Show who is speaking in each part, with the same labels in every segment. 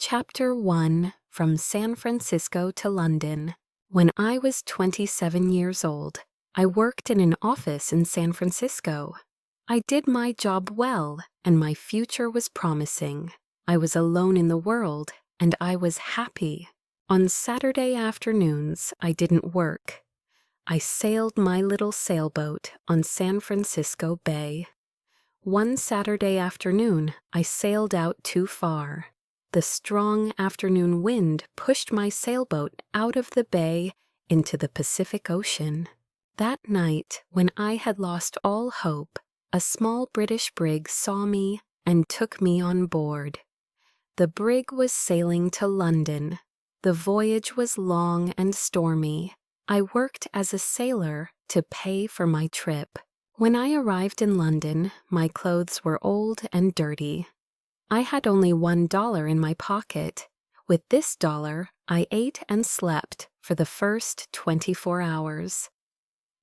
Speaker 1: Chapter 1 From San Francisco to London. When I was 27 years old, I worked in an office in San Francisco. I did my job well, and my future was promising. I was alone in the world, and I was happy. On Saturday afternoons, I didn't work. I sailed my little sailboat on San Francisco Bay. One Saturday afternoon, I sailed out too far. The strong afternoon wind pushed my sailboat out of the bay into the Pacific Ocean. That night, when I had lost all hope, a small British brig saw me and took me on board. The brig was sailing to London. The voyage was long and stormy. I worked as a sailor to pay for my trip. When I arrived in London, my clothes were old and dirty. I had only $1 in my pocket. With this dollar, I ate and slept for the first 24 hours.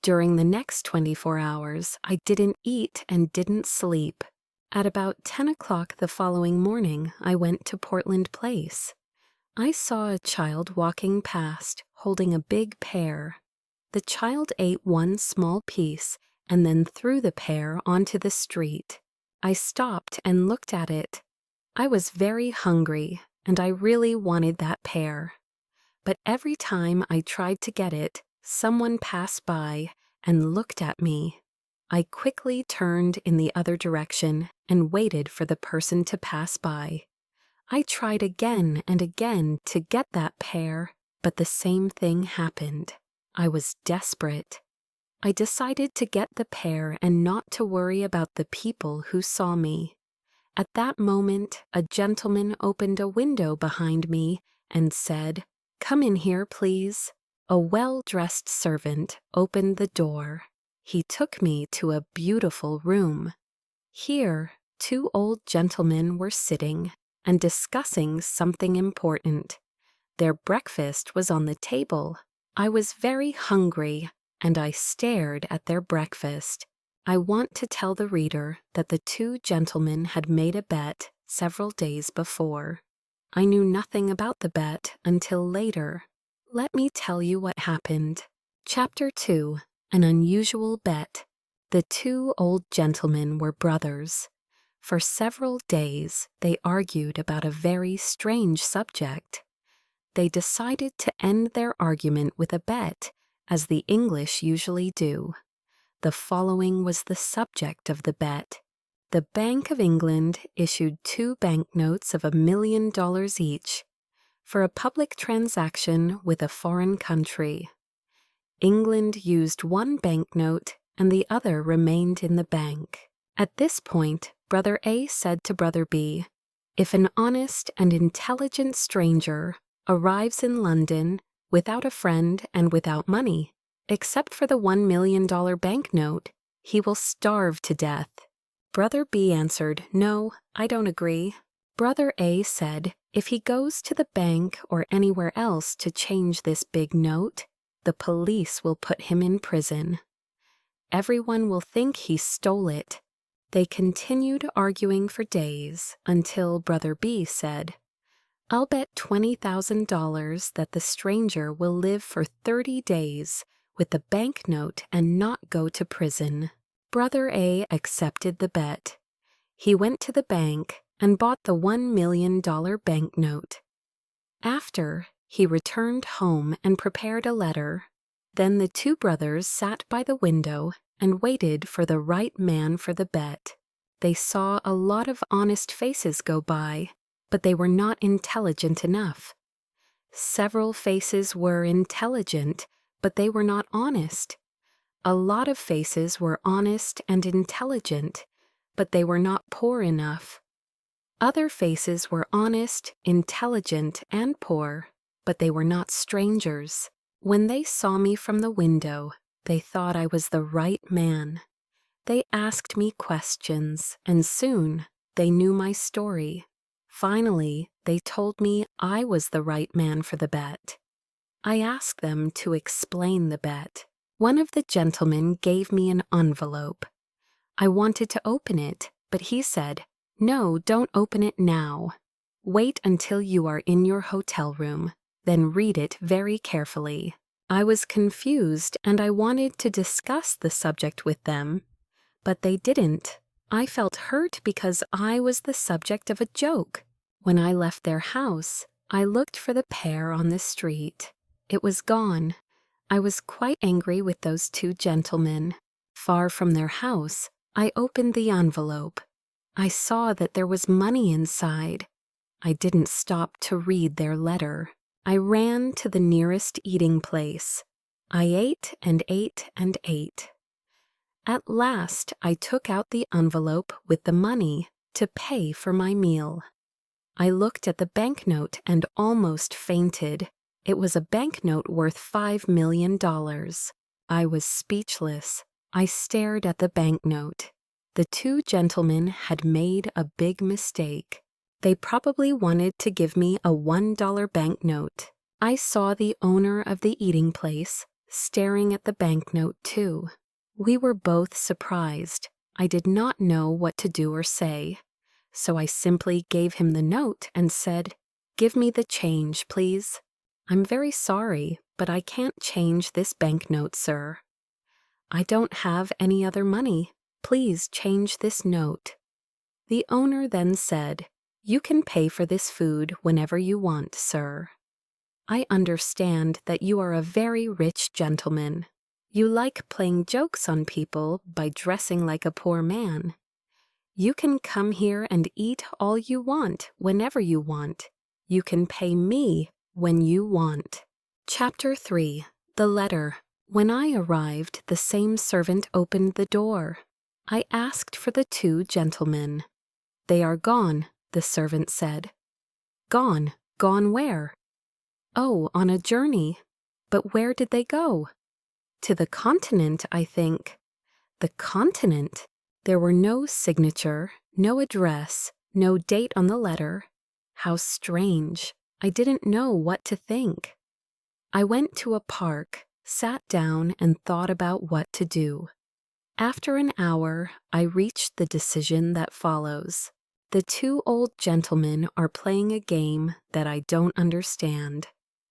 Speaker 1: During the next 24 hours, I didn't eat and didn't sleep. At about 10 o'clock the following morning, I went to Portland Place. I saw a child walking past, holding a big pear. The child ate one small piece and then threw the pear onto the street. I stopped and looked at it. I was very hungry, and I really wanted that pear. But every time I tried to get it, someone passed by and looked at me. I quickly turned in the other direction and waited for the person to pass by. I tried again and again to get that pear, but the same thing happened. I was desperate. I decided to get the pear and not to worry about the people who saw me. At that moment, a gentleman opened a window behind me and said, "Come in here, please." A well-dressed servant opened the door. He took me to a beautiful room. Here, two old gentlemen were sitting and discussing something important. Their breakfast was on the table. I was very hungry, and I stared at their breakfast. I want to tell the reader that the two gentlemen had made a bet several days before. I knew nothing about the bet until later. Let me tell you what happened. Chapter 2 An Unusual Bet. The two old gentlemen were brothers. For several days, they argued about a very strange subject. They decided to end their argument with a bet, as the English usually do. The following was the subject of the bet. The Bank of England issued 2 banknotes of $1 million each for a public transaction with a foreign country. England used one banknote and the other remained in the bank. At this point, Brother A said to Brother B, "If an honest and intelligent stranger arrives in London without a friend and without money, except for the $1 million banknote, he will starve to death." Brother B answered, "No, I don't agree." Brother A said, "If he goes to the bank or anywhere else to change this big note, the police will put him in prison. Everyone will think he stole it." They continued arguing for days until Brother B said, "I'll bet $20,000 that the stranger will live for 30 days with the banknote and not go to prison." Brother A accepted the bet. He went to the bank and bought the $1 million banknote. After, he returned home and prepared a letter. Then the two brothers sat by the window and waited for the right man for the bet. They saw a lot of honest faces go by, but they were not intelligent enough. Several faces were intelligent, but they were not honest. A lot of faces were honest and intelligent, but they were not poor enough. Other faces were honest, intelligent, and poor, but they were not strangers. When they saw me from the window, they thought I was the right man. They asked me questions, and soon they knew my story. Finally, they told me I was the right man for the bet. I asked them to explain the bet. One of the gentlemen gave me an envelope. I wanted to open it, but he said, "No, don't open it now." Wait until you are in your hotel room, then read it very carefully. I was confused and I wanted to discuss the subject with them, but they didn't. I felt hurt because I was the subject of a joke. When I left their house, I looked for the pair on the street. It was gone. I was quite angry with those two gentlemen. Far from their house, I opened the envelope. I saw that there was money inside. I didn't stop to read their letter. I ran to the nearest eating place. I ate and ate and ate. At last, I took out the envelope with the money to pay for my meal. I looked at the banknote and almost fainted. It was a banknote worth $5 million. I was speechless. I stared at the banknote. The two gentlemen had made a big mistake. They probably wanted to give me a $1 banknote. I saw the owner of the eating place staring at the banknote too. We were both surprised. I did not know what to do or say, so I simply gave him the note and said, "Give me the change, please." "I'm very sorry, but I can't change this banknote, sir." "I don't have any other money. Please change this note." The owner then said, "You can pay for this food whenever you want, sir. I understand that you are a very rich gentleman. You like playing jokes on people by dressing like a poor man. You can come here and eat all you want whenever you want. You can pay me when you want." Chapter 3. The Letter. When I arrived, the same servant opened the door. I asked for the two gentlemen. "They are gone," the servant said. "Gone? Gone where?" "Oh, on a journey." "But where did they go?" "To the continent, I think." The continent? There were no signature, no address, no date on the letter. How strange. I didn't know what to think. I went to a park, sat down, and thought about what to do. After an hour, I reached the decision that follows. The two old gentlemen are playing a game that I don't understand.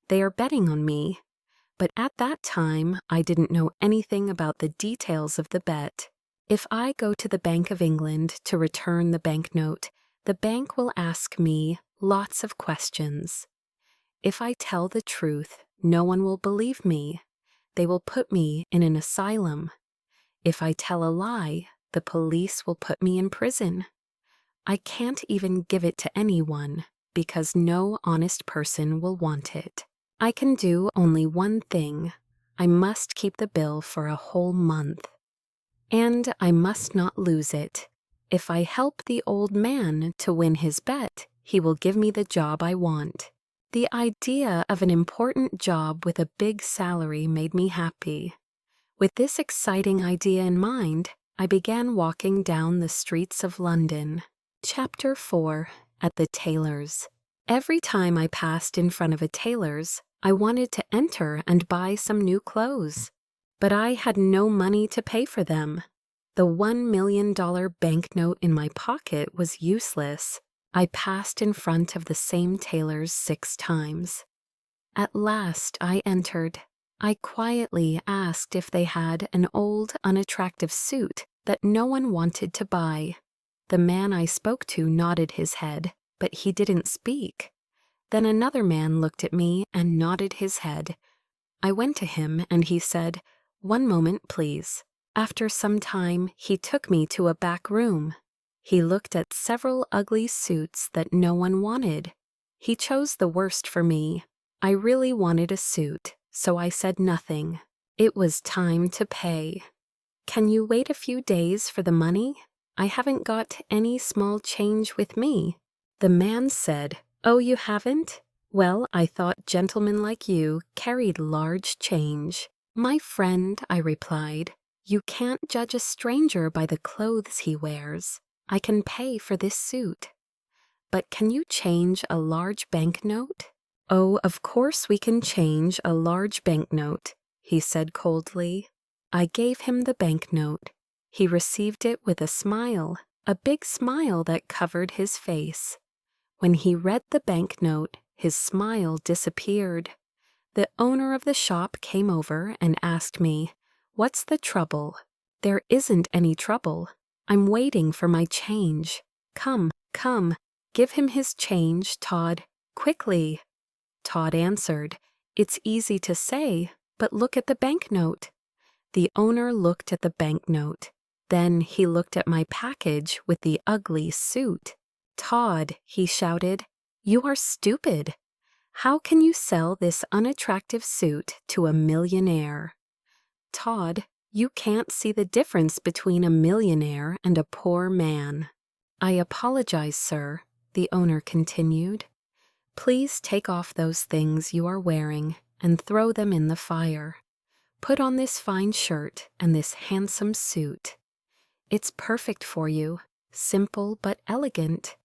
Speaker 1: They are betting on me. But at that time, I didn't know anything about the details of the bet. If I go to the Bank of England to return the banknote, the bank will ask me lots of questions. If I tell the truth, no one will believe me. They will put me in an asylum. If I tell a lie, the police will put me in prison. I can't even give it to anyone because no honest person will want it. I can do only one thing. I must keep the bill for a whole month. And I must not lose it. If I help the old man to win his bet, he will give me the job I want. The idea of an important job with a big salary made me happy. With this exciting idea in mind, I began walking down the streets of London. Chapter 4. At the tailor's. Every time I passed in front of a tailor's, I wanted to enter and buy some new clothes. But I had no money to pay for them. The $1 million banknote in my pocket was useless. I passed in front of the same tailor's 6 times. At last I entered. I quietly asked if they had an old, unattractive suit that no one wanted to buy. The man I spoke to nodded his head, but he didn't speak. Then another man looked at me and nodded his head. I went to him and he said, "1 moment, please." After some time, he took me to a back room. He looked at several ugly suits that no one wanted. He chose the worst for me. I really wanted a suit, so I said nothing. It was time to pay. "Can you wait a few days for the money? I haven't got any small change with me." The man said, "Oh, you haven't? Well, I thought gentlemen like you carried large change." "My friend," I replied, "you can't judge a stranger by the clothes he wears. I can pay for this suit." "But can you change a large banknote?" "Oh, of course we can change a large banknote," he said coldly. I gave him the banknote. He received it with a smile, a big smile that covered his face. When he read the banknote, his smile disappeared. The owner of the shop came over and asked me, "What's the trouble?" "There isn't any trouble. I'm waiting for my change. Come, come, give him his change, Todd, quickly." Todd answered, "It's easy to say, but look at the banknote." The owner looked at the banknote. Then he looked at my package with the ugly suit. "Todd," he shouted, "you are stupid. How can you sell this unattractive suit to a millionaire?" "Todd, you can't see the difference between a millionaire and a poor man." "I apologize, sir," the owner continued. "Please take off those things you are wearing and throw them in the fire. Put on this fine shirt and this handsome suit. It's perfect for you, simple but elegant."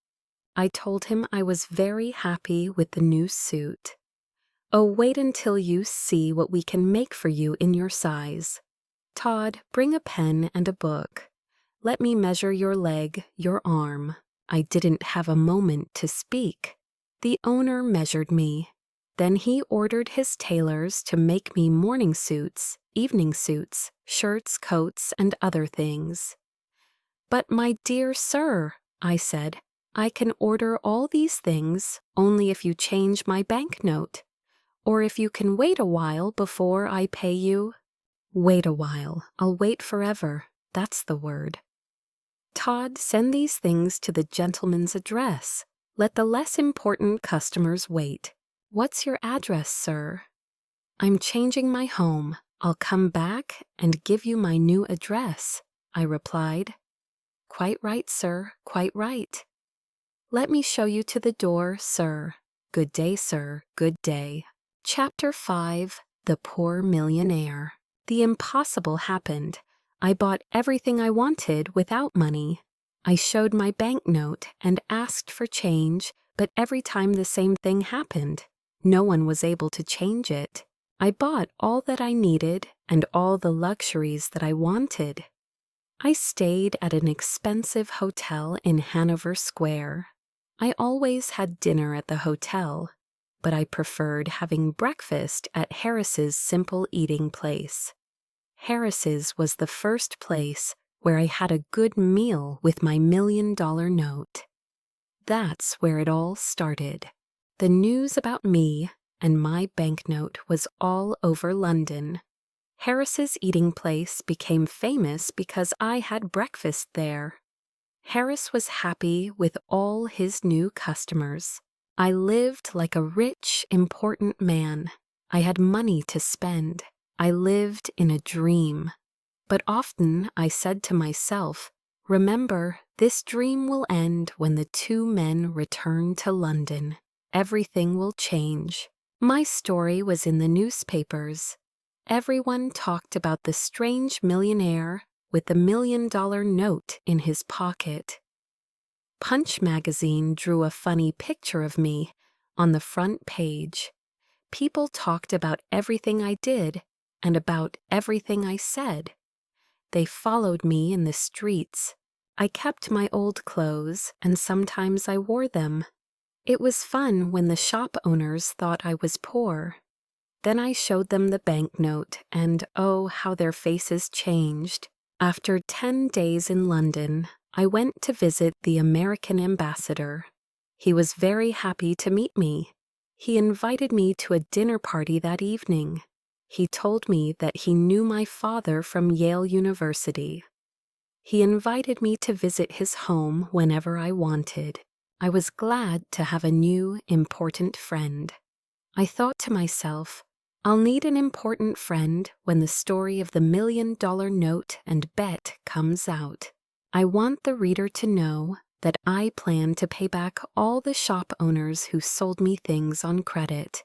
Speaker 1: I told him I was very happy with the new suit. "Oh, wait until you see what we can make for you in your size. Todd, bring a pen and a book. Let me measure your leg, your arm." I didn't have a moment to speak. The owner measured me. Then he ordered his tailors to make me morning suits, evening suits, shirts, coats, and other things. "But my dear sir," I said, "I can order all these things only if you change my banknote, or if you can wait a while before I pay you." "Wait a while. I'll wait forever. That's the word." "Todd, send these things to the gentleman's address. Let the less important customers wait. What's your address, sir?" "I'm changing my home. I'll come back and give you my new address," I replied. "Quite right, sir, quite right." "Let me show you to the door, sir." "Good day, sir, good day." Chapter 5. The Poor Millionaire. The impossible happened. I bought everything I wanted without money. I showed my banknote and asked for change, but every time the same thing happened. No one was able to change it. I bought all that I needed and all the luxuries that I wanted. I stayed at an expensive hotel in Hanover Square. I always had dinner at the hotel, but I preferred having breakfast at Harris's simple eating place. Harris's was the first place where I had a good meal with my $1,000,000 note. That's where it all started. The news about me and my banknote was all over London. Harris's eating place became famous because I had breakfast there. Harris was happy with all his new customers. I lived like a rich, important man. I had money to spend. I lived in a dream. But often I said to myself, "Remember, this dream will end when the two men return to London. Everything will change." My story was in the newspapers. Everyone talked about the strange millionaire with the $1,000,000 note in his pocket. Punch magazine drew a funny picture of me on the front page. People talked about everything I did and about everything I said. They followed me in the streets. I kept my old clothes and sometimes I wore them. It was fun when the shop owners thought I was poor. Then I showed them the banknote, and oh, how their faces changed. After 10 days in London, I went to visit the American ambassador. He was very happy to meet me. He invited me to a dinner party that evening. He told me that he knew my father from Yale University. He invited me to visit his home whenever I wanted. I was glad to have a new, important friend. I thought to myself, I'll need an important friend when the story of the $1,000,000 note and bet comes out. I want the reader to know that I plan to pay back all the shop owners who sold me things on credit.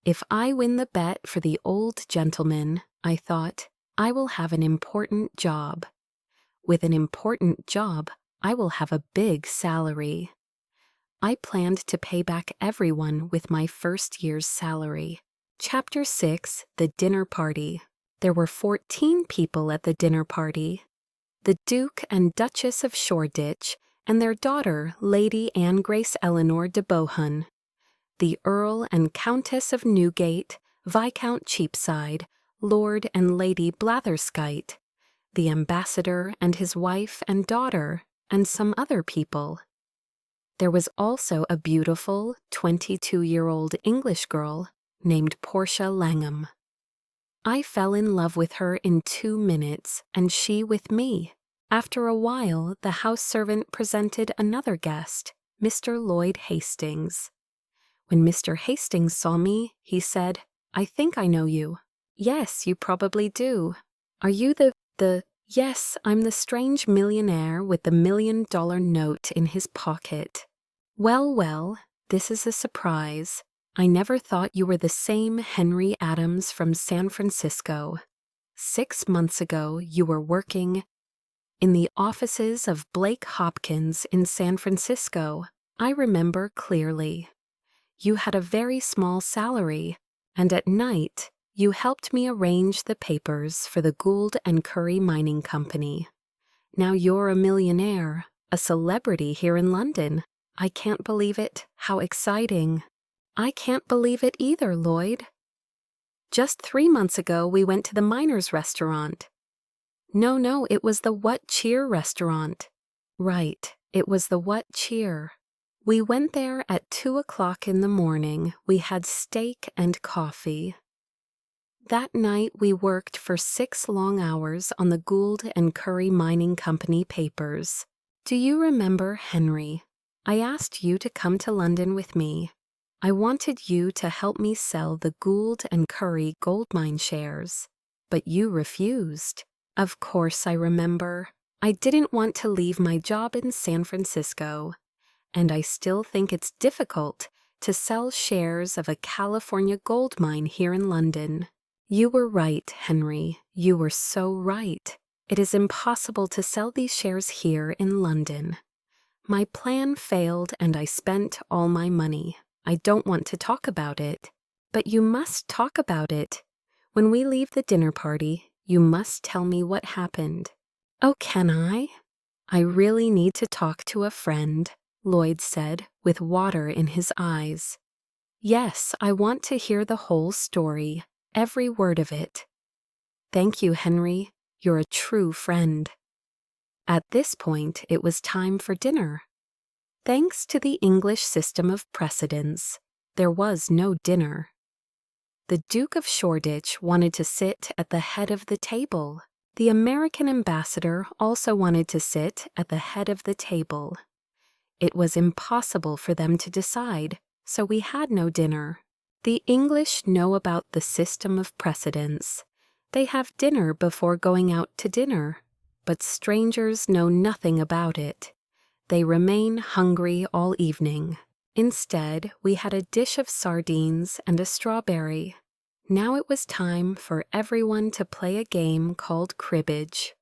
Speaker 1: If I win the bet for the old gentleman, I thought, I will have an important job. With an important job, I will have a big salary. I planned to pay back everyone with my first year's salary. Chapter 6. The Dinner Party. There were 14 people at the dinner party. The Duke and Duchess of Shoreditch and their daughter, Lady Anne Grace Eleanor de Bohun. The Earl and Countess of Newgate, Viscount Cheapside, Lord and Lady Blatherskite, the ambassador and his wife and daughter, and some other people. There was also a beautiful 22-year-old English girl named Portia Langham. I fell in love with her in 2 minutes, and she with me. After a while, the house servant presented another guest, Mr. Lloyd Hastings. When Mr. Hastings saw me, he said, "I think I know you." "Yes, you probably do. Are you the... Yes, I'm the strange millionaire with the $1 million note in his pocket." Well, this is a surprise. I never thought you were the same Henry Adams from San Francisco. 6 months ago, you were working in the offices of Blake Hopkins in San Francisco. I remember clearly. You had a very small salary, and at night, you helped me arrange the papers for the Gould and Curry Mining Company. Now you're a millionaire, a celebrity here in London. I can't believe it. How exciting. I can't believe it either, Lloyd. Just 3 months ago, we went to the Miners' Restaurant. No, it was the What Cheer restaurant. Right, it was the What Cheer. We went there at 2 o'clock in the morning. We had steak and coffee. That night we worked for 6 long hours on the Gould and Curry Mining Company papers. Do you remember, Henry? I asked you to come to London with me. I wanted you to help me sell the Gould and Curry gold mine shares, but you refused. Of course I remember. I didn't want to leave my job in San Francisco, and I still think it's difficult to sell shares of a California gold mine here in London. You were right, Henry. You were so right. It is impossible to sell these shares here in London. My plan failed and I spent all my money. I don't want to talk about it. But you must talk about it. When we leave the dinner party, you must tell me what happened. Oh, can I? I really need to talk to a friend, Lloyd said, with water in his eyes. Yes, I want to hear the whole story, every word of it. Thank you, Henry. You're a true friend. At this point, it was time for dinner. Thanks to the English system of precedence, there was no dinner. The Duke of Shoreditch wanted to sit at the head of the table. The American ambassador also wanted to sit at the head of the table. It was impossible for them to decide, so we had no dinner. The English know about the system of precedence. They have dinner before going out to dinner, but strangers know nothing about it. They remain hungry all evening. Instead, we had a dish of sardines and a strawberry. Now it was time for everyone to play a game called cribbage.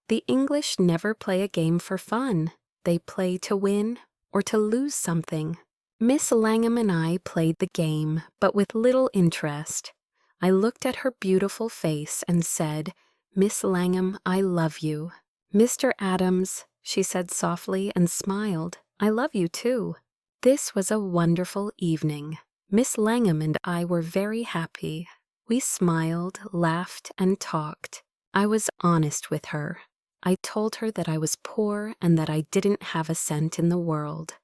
Speaker 1: The English never play a game for fun. They play to win or to lose something. Miss Langham and I played the game, but with little interest. I looked at her beautiful face and said, "Miss Langham, I love you." "Mr. Adams," she said softly and smiled, "I love you too." This was a wonderful evening. Miss Langham and I were very happy. We smiled, laughed, and talked. I was honest with her. I told her that I was poor and that I didn't have a cent in the world.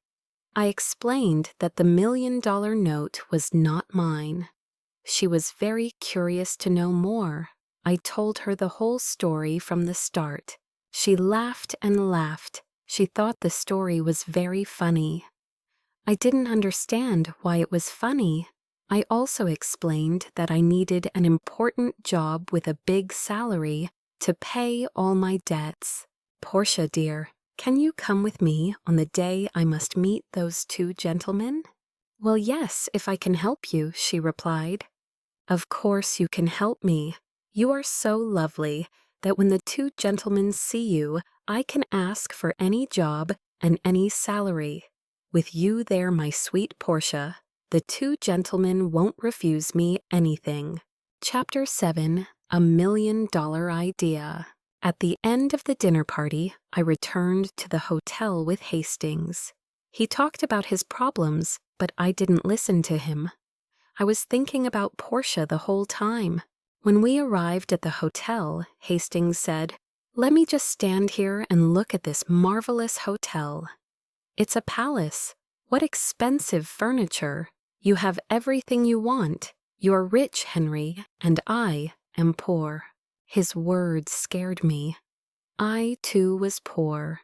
Speaker 1: I explained that the $1 million note was not mine. She was very curious to know more. I told her the whole story from the start. She laughed and laughed. She thought the story was very funny. I didn't understand why it was funny. I also explained that I needed an important job with a big salary to pay all my debts. "Portia, dear, can you come with me on the day I must meet those 2 gentlemen?" "Well, yes, if I can help you," she replied. "Of course you can help me. You are so lovely that when the 2 gentlemen see you, I can ask for any job and any salary. With you there, my sweet Portia, the 2 gentlemen won't refuse me anything." Chapter 7, A $1 Million Idea. At the end of the dinner party, I returned to the hotel with Hastings. He talked about his problems, but I didn't listen to him. I was thinking about Portia the whole time. When we arrived at the hotel, Hastings said, "Let me just stand here and look at this marvelous hotel. It's a palace. What expensive furniture. You have everything you want. You're rich, Henry, and I am poor." His words scared me. I, too, was poor.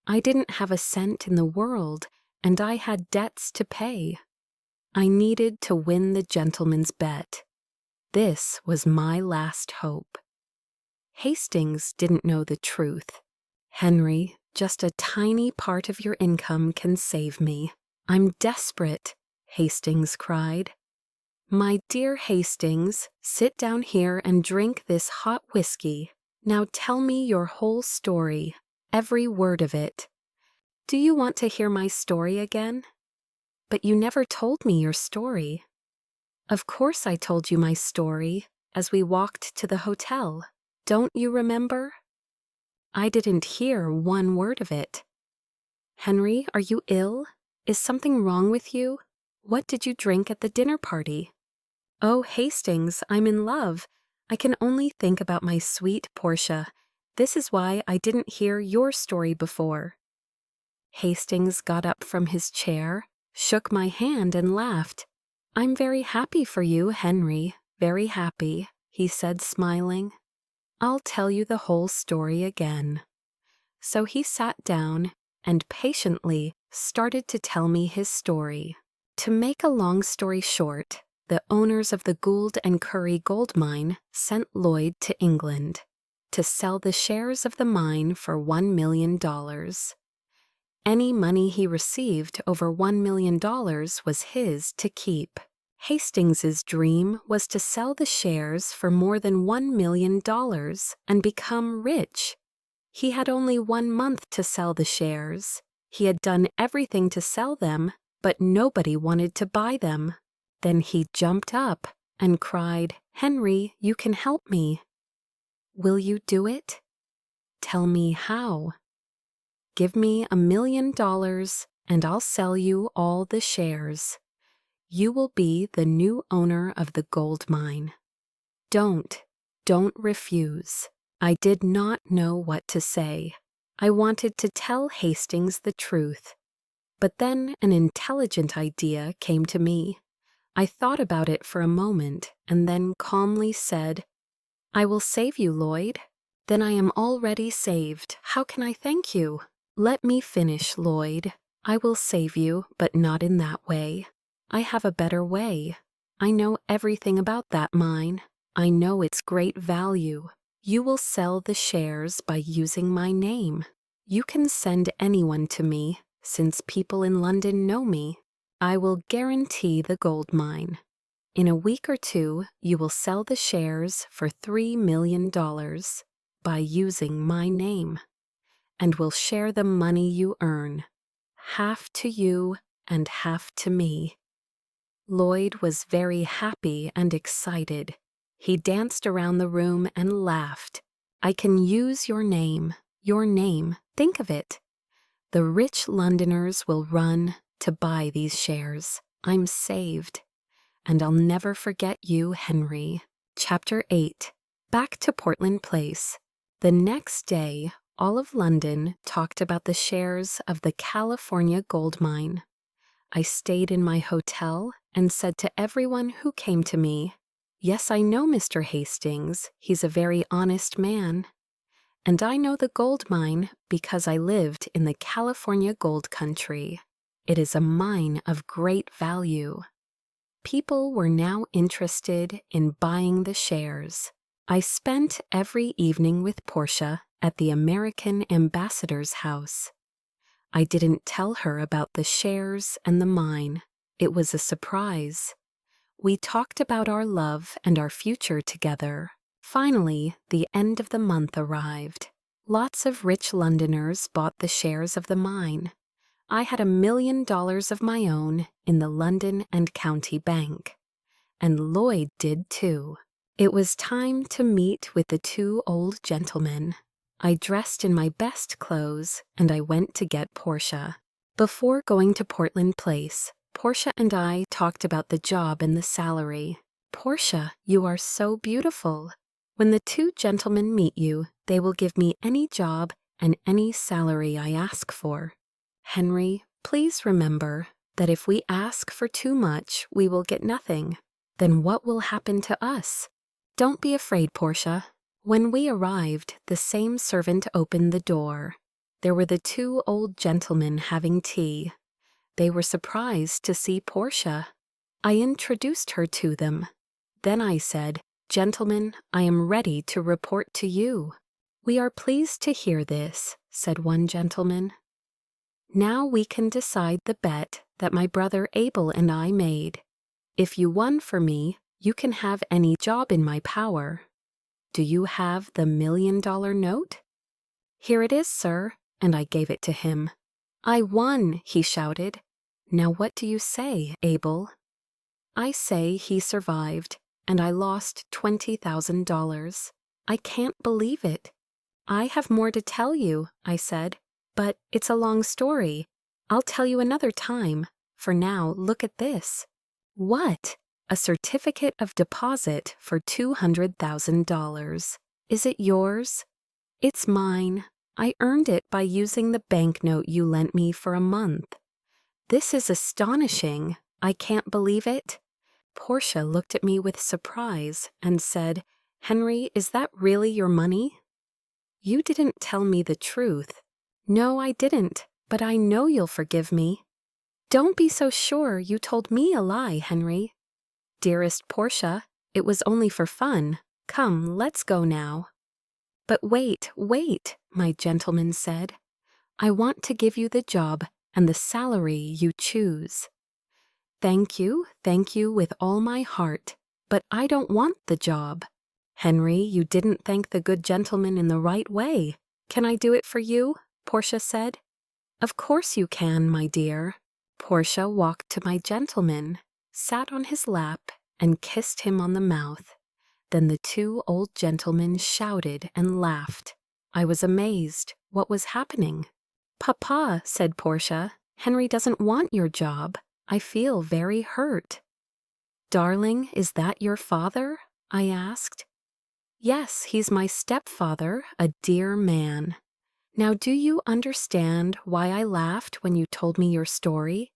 Speaker 1: I didn't have a cent in the world, and I had debts to pay. I needed to win the gentleman's bet. This was my last hope. Hastings didn't know the truth. "Henry, just a tiny part of your income can save me. I'm desperate," Hastings cried. "My dear Hastings, sit down here and drink this hot whiskey. Now tell me your whole story, every word of it. Do you want to hear my story again? But you never told me your story." "Of course I told you my story as we walked to the hotel. Don't you remember?" "I didn't hear one word of it." "Henry, are you ill? Is something wrong with you? What did you drink at the dinner party?" "Oh, Hastings, I'm in love. I can only think about my sweet Portia. This is why I didn't hear your story before." Hastings got up from his chair, shook my hand, and laughed. "I'm very happy for you, Henry, very happy," he said, smiling. "I'll tell you the whole story again." So he sat down and patiently started to tell me his story. To make a long story short, the owners of the Gould and Curry gold mine sent Lloyd to England to sell the shares of the mine for $1 million. Any money he received over $1 million was his to keep. Hastings's dream was to sell the shares for more than $1 million and become rich. He had only 1 month to sell the shares. He had done everything to sell them, but nobody wanted to buy them. Then he jumped up and cried, "Henry, you can help me." "Will you do it?" "Tell me how." "Give me $1 million and I'll sell you all the shares. You will be the new owner of the gold mine. Don't refuse." I did not know what to say. I wanted to tell Hastings the truth. But then an intelligent idea came to me. I thought about it for a moment and then calmly said, "I will save you, Lloyd." "Then I am already saved. How can I thank you?" "Let me finish, Lloyd. I will save you, but not in that way. I have a better way. I know everything about that mine. I know its great value. You will sell the shares by using my name. You can send anyone to me, since people in London know me. I will guarantee the gold mine. In a week or 2, you will sell the shares for $3 million by using my name, and will share the money you earn, half to you and half to me." Lloyd was very happy and excited. He danced around the room and laughed. "I can use your name. Your name. Think of it. The rich Londoners will run to buy these shares. I'm saved. And I'll never forget you, Henry." Chapter 8. Back to Portland Place. The next day, all of London talked about the shares of the California gold mine. I stayed in my hotel and said to everyone who came to me, "Yes, I know Mr. Hastings. He's a very honest man. And I know the gold mine because I lived in the California gold country. It is a mine of great value." People were now interested in buying the shares. I spent every evening with Portia at the American ambassador's house. I didn't tell her about the shares and the mine. It was a surprise. We talked about our love and our future together. Finally, the end of the month arrived. Lots of rich Londoners bought the shares of the mine. I had $1 million of my own in the London and County Bank. And Lloyd did too. It was time to meet with the 2 old gentlemen. I dressed in my best clothes and I went to get Portia. Before going to Portland Place, Portia and I talked about the job and the salary. Portia, you are so beautiful. When the two gentlemen meet you, they will give me any job and any salary I ask for. Henry, please remember that if we ask for too much, we will get nothing. Then what will happen to us? Don't be afraid, Portia. When we arrived, the same servant opened the door. There were the two old gentlemen having tea. They were surprised to see Portia. I introduced her to them. Then I said, "Gentlemen, I am ready to report to you." "We are pleased to hear this," said one gentleman. "Now we can decide the bet that my brother Abel and I made. If you won for me, you can have any job in my power. Do you have the $1 million note?" "Here it is, sir," and I gave it to him. "I won," he shouted. "Now what do you say, Abel?" "I say he survived, and I lost $20,000. I can't believe it." "I have more to tell you," I said, "but it's a long story. I'll tell you another time. For now, look at this." "What?" "A certificate of deposit for $200,000. Is it yours?" "It's mine. I earned it by using the banknote you lent me for a month." "This is astonishing. I can't believe it." Portia looked at me with surprise and said, "Henry, is that really your money?" "You didn't tell me the truth." "No, I didn't, but I know you'll forgive me." "Don't be so sure. You told me a lie, Henry." "Dearest Portia, it was only for fun. Come, let's go now." "But wait, my gentleman said. "I want to give you the job and the salary you choose." Thank you with all my heart, but I don't want the job." "Henry, you didn't thank the good gentleman in the right way. Can I do it for you?" Portia said. "Of course you can, my dear." Portia walked to my gentleman, sat on his lap, and kissed him on the mouth. Then the two old gentlemen shouted and laughed. I was amazed. What was happening? "Papa," said Portia, "Henry doesn't want your job. I feel very hurt." "Darling, is that your father?" I asked. "Yes, he's my stepfather, a dear man." "Now do you understand why I laughed when you told me your story?"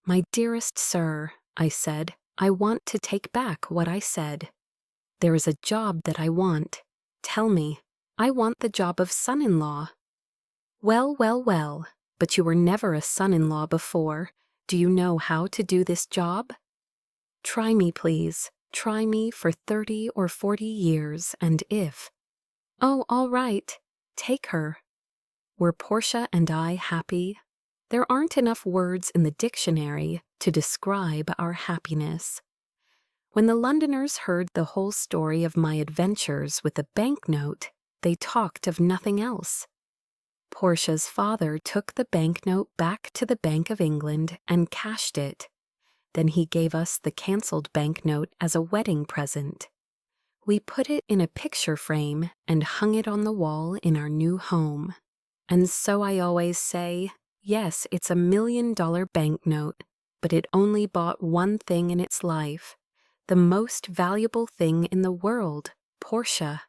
Speaker 1: "My dearest sir," I said, "I want to take back what I said. There is a job that I want. Tell me. I want the job of son-in-law." Well, but you were never a son-in-law before. Do you know how to do this job?" "Try me, please. Try me for 30 or 40 years, and if—" "Oh, all right. Take her." Were Portia and I happy? There aren't enough words in the dictionary to describe our happiness. When the Londoners heard the whole story of my adventures with the banknote, they talked of nothing else. Portia's father took the banknote back to the Bank of England and cashed it. Then he gave us the cancelled banknote as a wedding present. We put it in a picture frame and hung it on the wall in our new home. And so I always say, yes, it's $1 million banknote, but it only bought one thing in its life, the most valuable thing in the world, Portia.